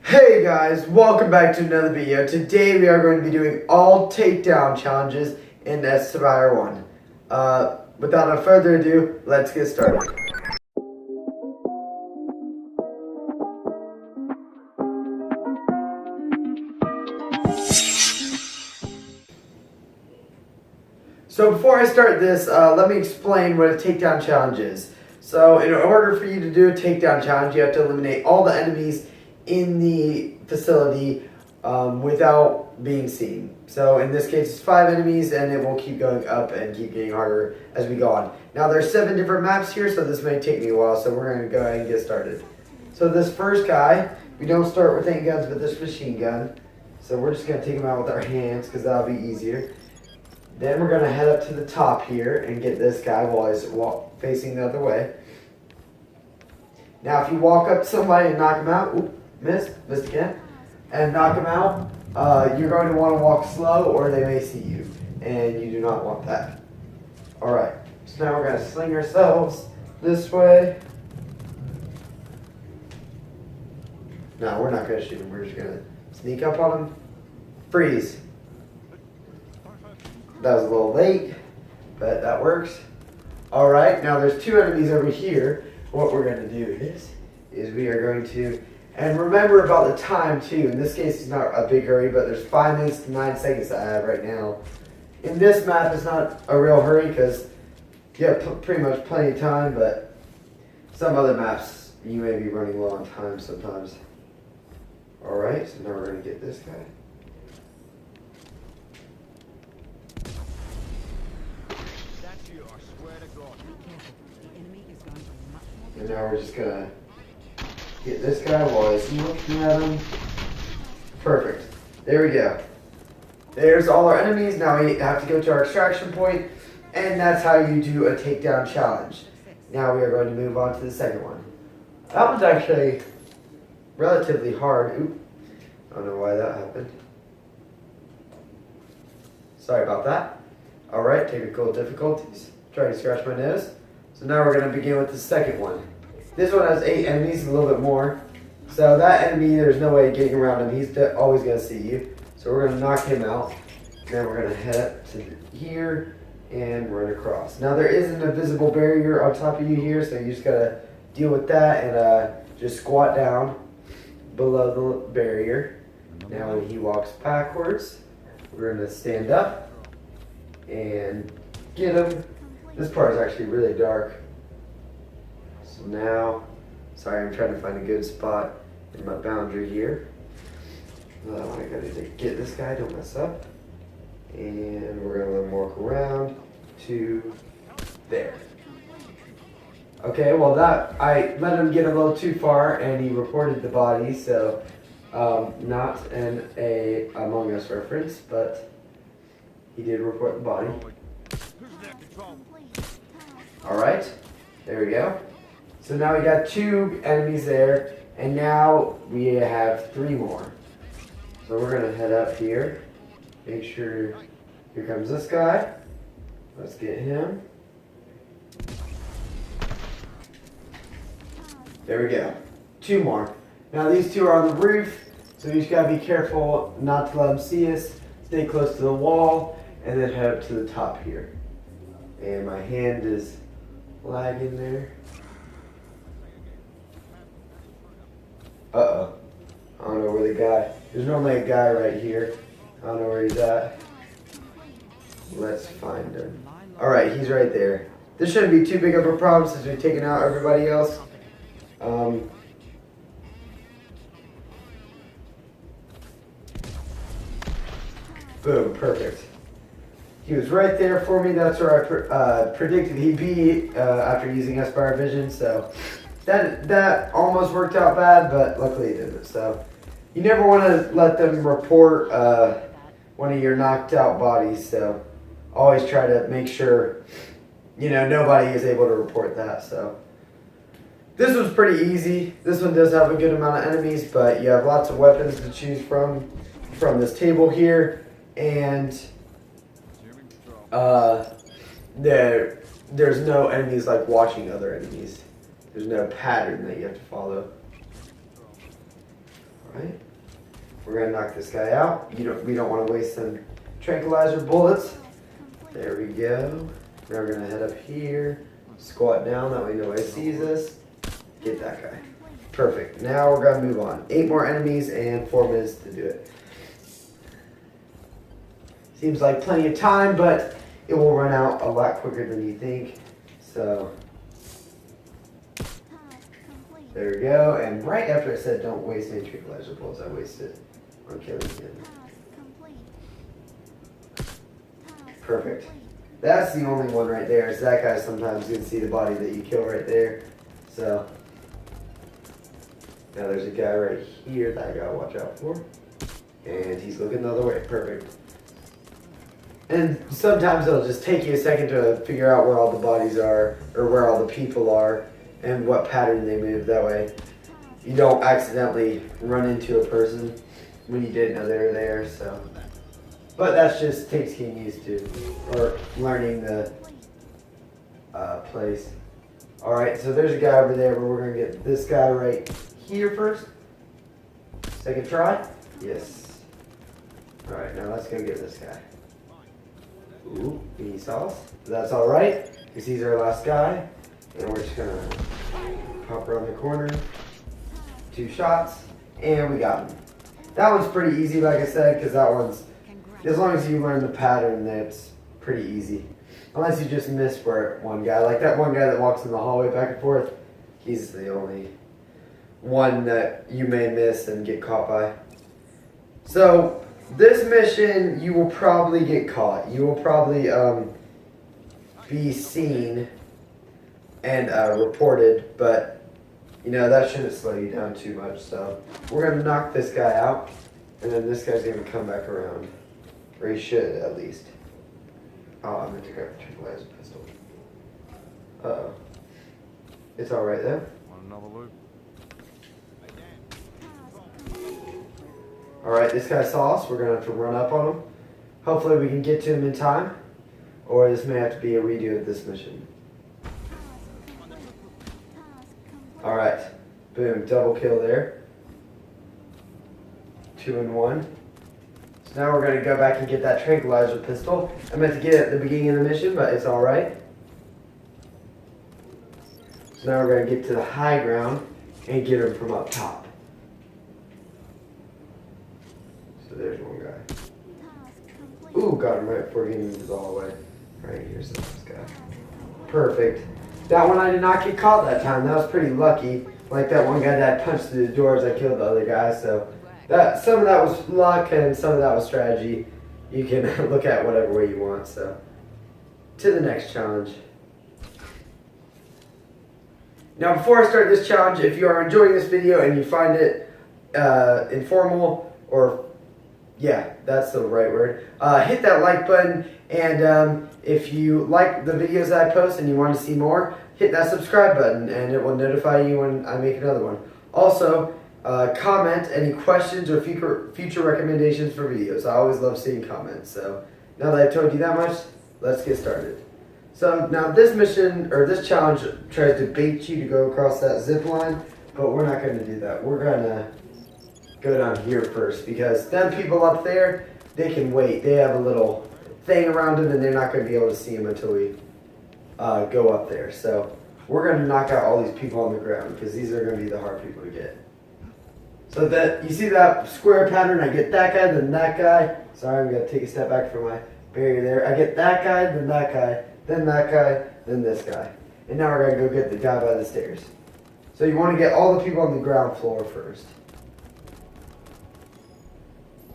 Hey guys, welcome back to another video. Today we are going to be doing all takedown challenges in Espire 1. Without further ado, let's get started. So before I start this, let me explain what a takedown challenge is. So in order for you to do a takedown challenge, you have to eliminate all the enemies in the facility without being seen. So in this case, it's 5 enemies, and it will keep going up and keep getting harder as we go on. Now there's 7 different maps here, so this may take me a while, so we're going to go ahead and get started. So this first guy, we don't start with handguns, but this machine gun. So we're just going to take him out with our hands, because that'll be easier. Then we're going to head up to the top here and get this guy while he's facing the other way. Now if you walk up to somebody and knock him out, oop, missed again, and knock him out, you're going to want to walk slow or they may see you, and you do not want that. Alright, so now we're going to sling ourselves this way. No, we're not going to shoot him, we're just going to sneak up on him. Freeze. That was a little late, but that works. Alright, now there's 2 enemies over here. What we're going to do is we are going to, and remember about the time too. In this case, it's not a big hurry, but there's 5 minutes to 9 seconds that I have right now. In this map, it's not a real hurry because you have pretty much plenty of time, but some other maps, you may be running low on time sometimes. Alright, so now we're going to get this guy. And now we're just gonna get this guy while he's looking at him. Perfect. There we go. There's all our enemies. Now we have to go to our extraction point, and that's how you do a takedown challenge. Now we are going to move on to the second one. That one's actually relatively hard. Oop. I don't know why that happened. Sorry about that. Alright, technical difficulties. Trying to scratch my nose. So now we're going to begin with the second one. This one has 8 enemies, a little bit more. So that enemy, there's no way of getting around him. He's always going to see you. So we're going to knock him out. Then we're going to head up to here and run across. Now there is an invisible barrier on top of you here, so you just got to deal with that and just squat down below the barrier. Now when he walks backwards, we're going to stand up and get him. This part is actually really dark. So now, sorry, I'm trying to find a good spot in my boundary here. I gotta get this guy, don't mess up. And we're gonna let him walk around to there. Okay, well I let him get a little too far and he reported the body, so not an Among Us reference, but he did report the body. Alright, there we go. So now we got 2 enemies there, and now we have 3 more. So we're going to head up here. Make sure, here comes this guy. Let's get him. There we go. 2 more. Now these 2 are on the roof, so you just got to be careful not to let them see us. Stay close to the wall, and then head up to the top here. And my hand is lagging there. Uh-oh. I don't know where the guy... There's normally a guy right here. I don't know where he's at. Let's find him. Alright, he's right there. This shouldn't be too big of a problem since we've taken out everybody else. Boom, perfect. He was right there for me. That's where I predicted he'd be after using Espire Vision. So that almost worked out bad, but luckily it didn't. So you never want to let them report one of your knocked out bodies. So always try to make sure nobody is able to report that. So this was pretty easy. This one does have a good amount of enemies, but you have lots of weapons to choose from this table here, and there's no enemies like watching other enemies. There's no pattern that you have to follow. Alright. We're gonna knock this guy out. We don't want to waste some tranquilizer bullets. There we go. Now we're gonna head up here, squat down, that way nobody sees us. Get that guy. Perfect. Now we're gonna move on. 8 more enemies and 4 minutes to do it. Seems like plenty of time, but it will run out a lot quicker than you think. So there we go. And right after I said don't waste any tranquilizer bullets, I wasted on killing him. Perfect. That's the only one right there. Is that guy. Sometimes you can see the body that you kill right there. So now there's a guy right here that I gotta watch out for. And he's looking the other way. Perfect. And sometimes it'll just take you a second to figure out where all the bodies are, or where all the people are, and what pattern they move. That way you don't accidentally run into a person when you didn't know they were there. So, but that's just takes getting used to, or learning the place. Alright, so there's a guy over there, but we're going to get this guy right here first. Second try. Yes. Alright, now let's go get this guy. Ooh, he saw us. That's alright, because he's our last guy. And we're just going to pop around the corner. 2 shots, and we got him. That one's pretty easy, like I said, because that one's, as long as you learn the pattern, that's pretty easy. Unless you just miss for one guy. Like that one guy that walks in the hallway back and forth, he's the only one that you may miss and get caught by. So, this mission, you will probably get caught. You will probably be seen and reported, but you know, that shouldn't slow you down too much. So, we're going to knock this guy out, and then this guy's going to come back around. Or he should, at least. Oh, I meant to grab the tranquilizer pistol. Uh-oh. It's alright though. Want another loop? Alright, this guy saw us. We're going to have to run up on him. Hopefully we can get to him in time. Or this may have to be a redo of this mission. Alright. Boom. Double kill there. 2 and 1. So now we're going to go back and get that tranquilizer pistol. I meant to get it at the beginning of the mission, but it's alright. So now we're going to get to the high ground and get him from up top. So there's one guy. Ooh, got him right before getting into the hallway. Right, here's this guy. Perfect. That one I did not get caught that time. That was pretty lucky. Like that one guy that punched through the doors, I killed the other guy, so... some of that was luck and some of that was strategy. You can look at whatever way you want. So, to the next challenge. Now, before I start this challenge, if you are enjoying this video and you find it informal, or yeah, that's the right word, hit that like button. And if you like the videos that I post and you want to see more, hit that subscribe button and it will notify you when I make another one. Also, comment any questions or future recommendations for videos. I always love seeing comments. So now that I've told you that much, let's get started. So now this mission, or this challenge, tries to bait you to go across that zip line, but we're not going to do that. We're going to go down here first, because them people up there, they can wait. They have a little thing around them and they're not going to be able to see them until we go up there. So we're going to knock out all these people on the ground, because these are going to be the hard people to get. So that you see that square pattern, I get that guy, then that guy. Sorry, I'm going to take a step back from my barrier there. I get that guy, then that guy, then that guy, then this guy. And now we're going to go get the guy by the stairs. So you want to get all the people on the ground floor first.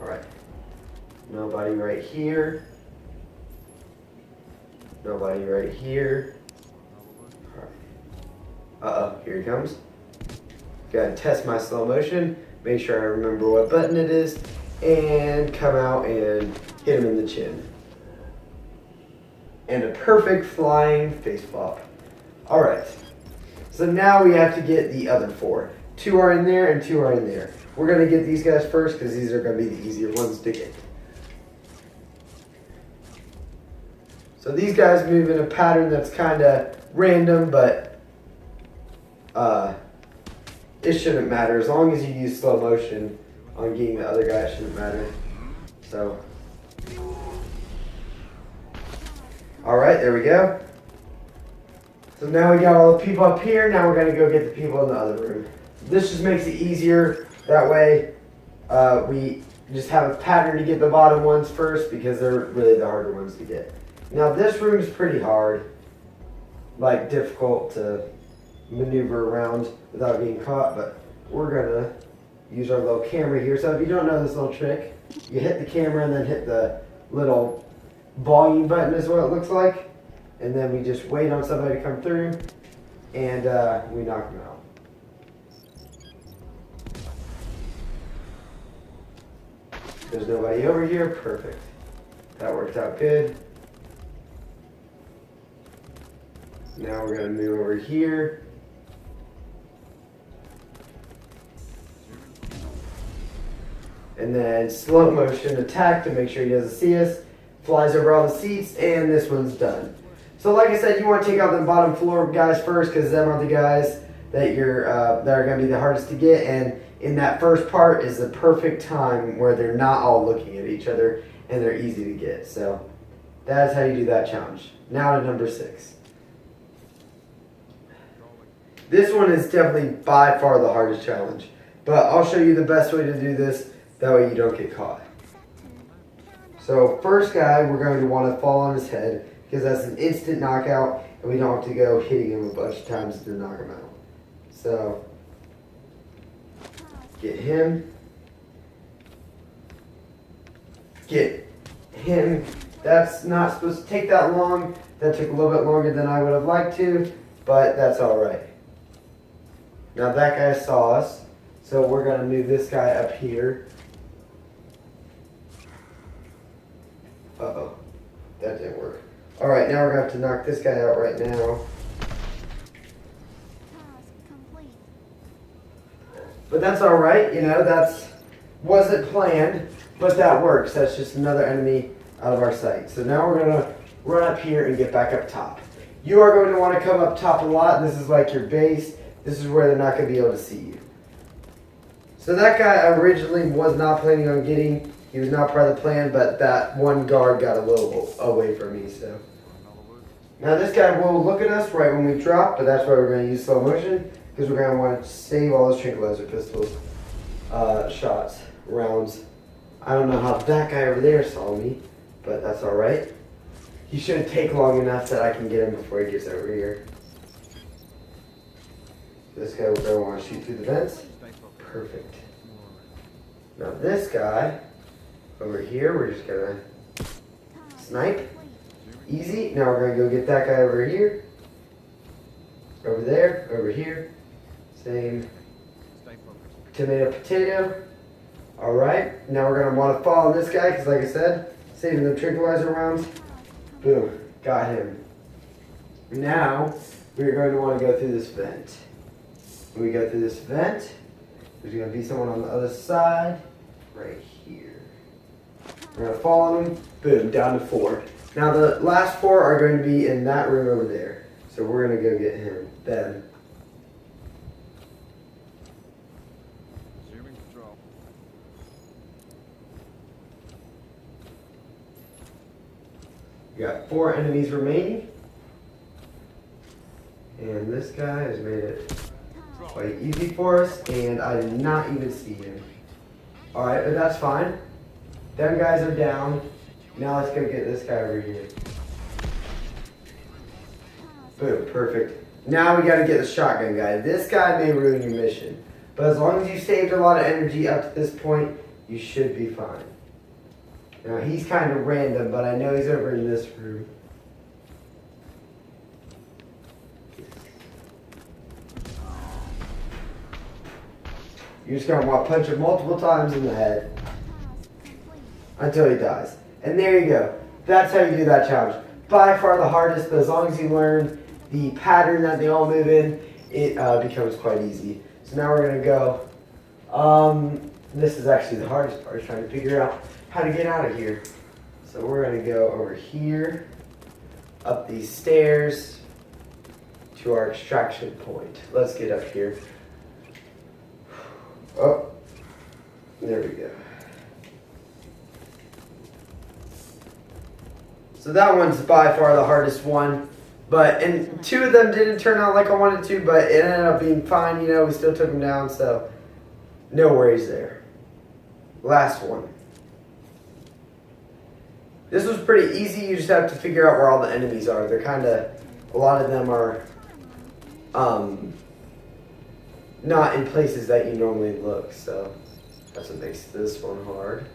Alright. Nobody right here. Nobody right here. Alright. Uh-oh, here he comes. Gotta test my slow motion, make sure I remember what button it is, and come out and hit him in the chin. And a perfect flying face flop. Alright, so now we have to get the other 4. 2 are in there and 2 are in there. We're going to get these guys first because these are going to be the easier ones to get. So these guys move in a pattern that's kind of random, but it shouldn't matter. As long as you use slow motion, on getting the other guy, it shouldn't matter. So, alright, there we go. So now we got all the people up here, now we're going to go get the people in the other room. This just makes it easier, that way we just have a pattern to get the bottom ones first because they're really the harder ones to get. Now this room is pretty hard, like difficult to maneuver around without getting caught, but we're going to use our little camera here. So if you don't know this little trick, you hit the camera and then hit the little volume button is what it looks like. And then we just wait on somebody to come through and we knock them out. There's nobody over here, perfect. That worked out good. Now we're gonna move over here. And then slow motion attack to make sure he doesn't see us. Flies over all the seats, and this one's done. So like I said, you want to take out the bottom floor guys first because them are the guys that that are going to be the hardest to get. And in that first part is the perfect time where they're not all looking at each other and they're easy to get. So that's how you do that challenge. Now to number 6. This one is definitely by far the hardest challenge, but I'll show you the best way to do this. That way you don't get caught. So first guy, we're going to want to fall on his head because that's an instant knockout and we don't have to go hitting him a bunch of times to knock him out. So get him. Get him. That's not supposed to take that long. That took a little bit longer than I would have liked to, but that's alright. Now that guy saw us, so we're going to move this guy up here. Uh-oh, that didn't work. Alright, now we're going to have to knock this guy out right now. But that's alright, you know, that's wasn't planned, but that works. That's just another enemy out of our sight. So now we're going to run up here and get back up top. You are going to want to come up top a lot. This is like your base. This is where they're not going to be able to see you. So that guy originally was not planning on getting. He was not part of the plan, but that one guard got a little away from me. So now this guy will look at us right when we drop, but that's why we're going to use slow motion because we're going to want to save all those tranquilizer pistols, shots, rounds. I don't know how that guy over there saw me, but that's all right. He shouldn't take long enough that I can get him before he gets over here. This guy we're going to want to shoot through the vents. Perfect. Now this guy over here, we're just going to snipe. Easy. Now we're going to go get that guy over here. Over there. Over here. Same. Tomato, potato. Alright. Now we're going to want to follow this guy because like I said, saving the tranquilizer rounds. Boom. Got him. Now we're going to want to go through this vent. When we go through this vent, there's going to be someone on the other side, right here. We're going to fall on them, boom, down to 4. Now the last 4 are going to be in that room over there. So we're going to go get them. We got 4 enemies remaining. And this guy has made it quite easy for us, and I did not even see him. Alright, but that's fine. Them guys are down. Now let's go get this guy over here. Boom, perfect. Now we gotta get the shotgun guy. This guy may ruin your mission, but as long as you saved a lot of energy up to this point, you should be fine. Now he's kind of random, but I know he's over in this room. You're just going to want to punch him multiple times in the head until he dies. And there you go. That's how you do that challenge. By far the hardest, but as long as you learn the pattern that they all move in, it becomes quite easy. So now we're going to go. This is actually the hardest part, is trying to figure out how to get out of here. So we're going to go over here, up these stairs to our extraction point. Let's get up here. Oh, There we go. So that one's by far the hardest one. And 2 of them didn't turn out like I wanted to, but it ended up being fine, you know, we still took them down, so no worries there. Last one. This was pretty easy, you just have to figure out where all the enemies are. They're kind of, a lot of them are not in places that you normally look, so that's what makes this one hard.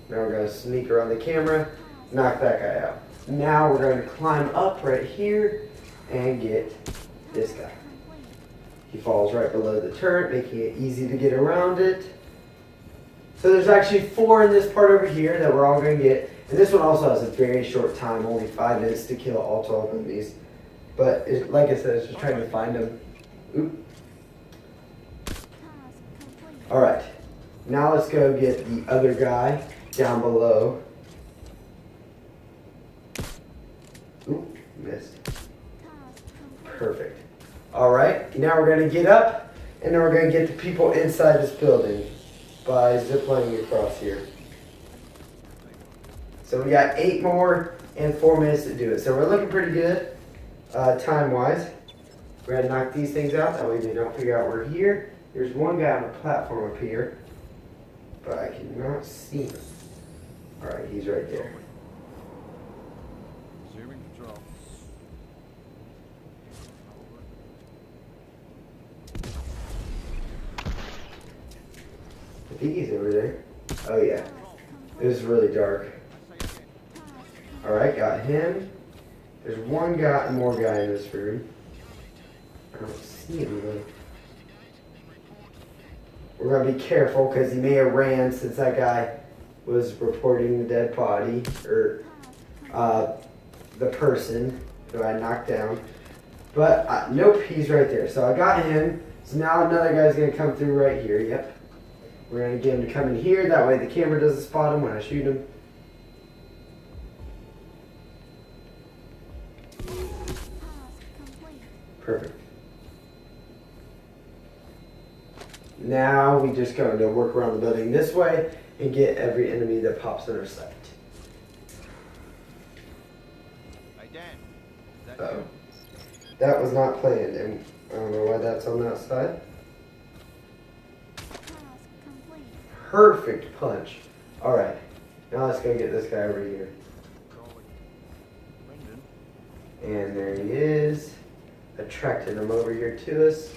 Now we're going to sneak around the camera, knock that guy out. Now we're going to climb up right here and get this guy. He falls right below the turret, making it easy to get around it. So there's actually 4 in this part over here that we're all going to get. And this one also has a very short time, only 5 minutes to kill all 12 enemies. But like I said, it's just trying to find them. Oop. Alright, now let's go get the other guy down below. Oop, missed. Perfect. Alright, now we're going to get up, and then we're going to get the people inside this building by ziplining across here. So we got 8 more and 4 minutes to do it. So we're looking pretty good time-wise. We're going to knock these things out, that way they don't figure out we're here. There's one guy on the platform up here, but I cannot see him. Alright, he's right there. I think he's over there. Oh yeah. It was really dark. Alright, got him. There's one more guy in this room. I don't see him though. We're going to be careful because he may have ran since that guy was reporting the dead body, or the person who I knocked down. But nope, he's right there. So I got him. So now another guy's going to come through right here. Yep. We're going to get him to come in here. That way the camera doesn't spot him when I shoot him. Perfect. Now we just going to work around the building this way and get every enemy that pops in our sight. Uh-oh. That was not planned, and I don't know why that's on that side. Perfect punch. Alright, now let's go get this guy over here. And there he is. Attracted him over here to us.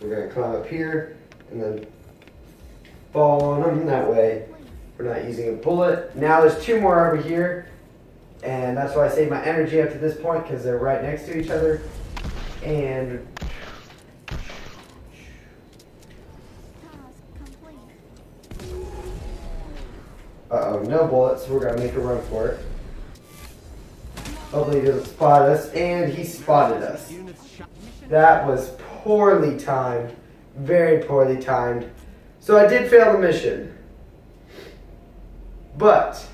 We're going to climb up here and then fall on them. That way we're not using a bullet. Now there's 2 more over here. And that's why I save my energy up to this point, because they're right next to each other. And uh-oh, no bullets. We're going to make a run for it. Hopefully he doesn't spot us. And he spotted us. That was poorly timed. Very poorly timed. So I did fail the mission. But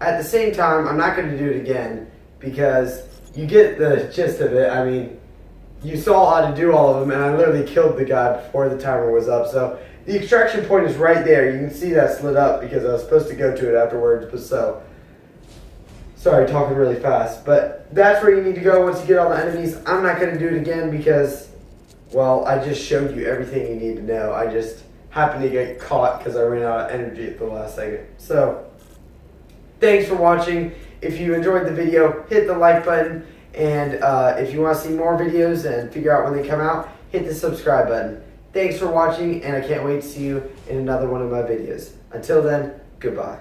at the same time, I'm not going to do it again, because you get the gist of it. I mean, you saw how to do all of them, and I literally killed the guy before the timer was up. So the extraction point is right there. You can see that slid up because I was supposed to go to it afterwards. But so, sorry, talking really fast. But that's where you need to go once you get all the enemies. I'm not going to do it again because, well, I just showed you everything you need to know. I just happened to get caught because I ran out of energy at the last second. So thanks for watching. If you enjoyed the video, hit the like button. And if you want to see more videos and figure out when they come out, hit the subscribe button. Thanks for watching, and I can't wait to see you in another one of my videos. Until then, goodbye.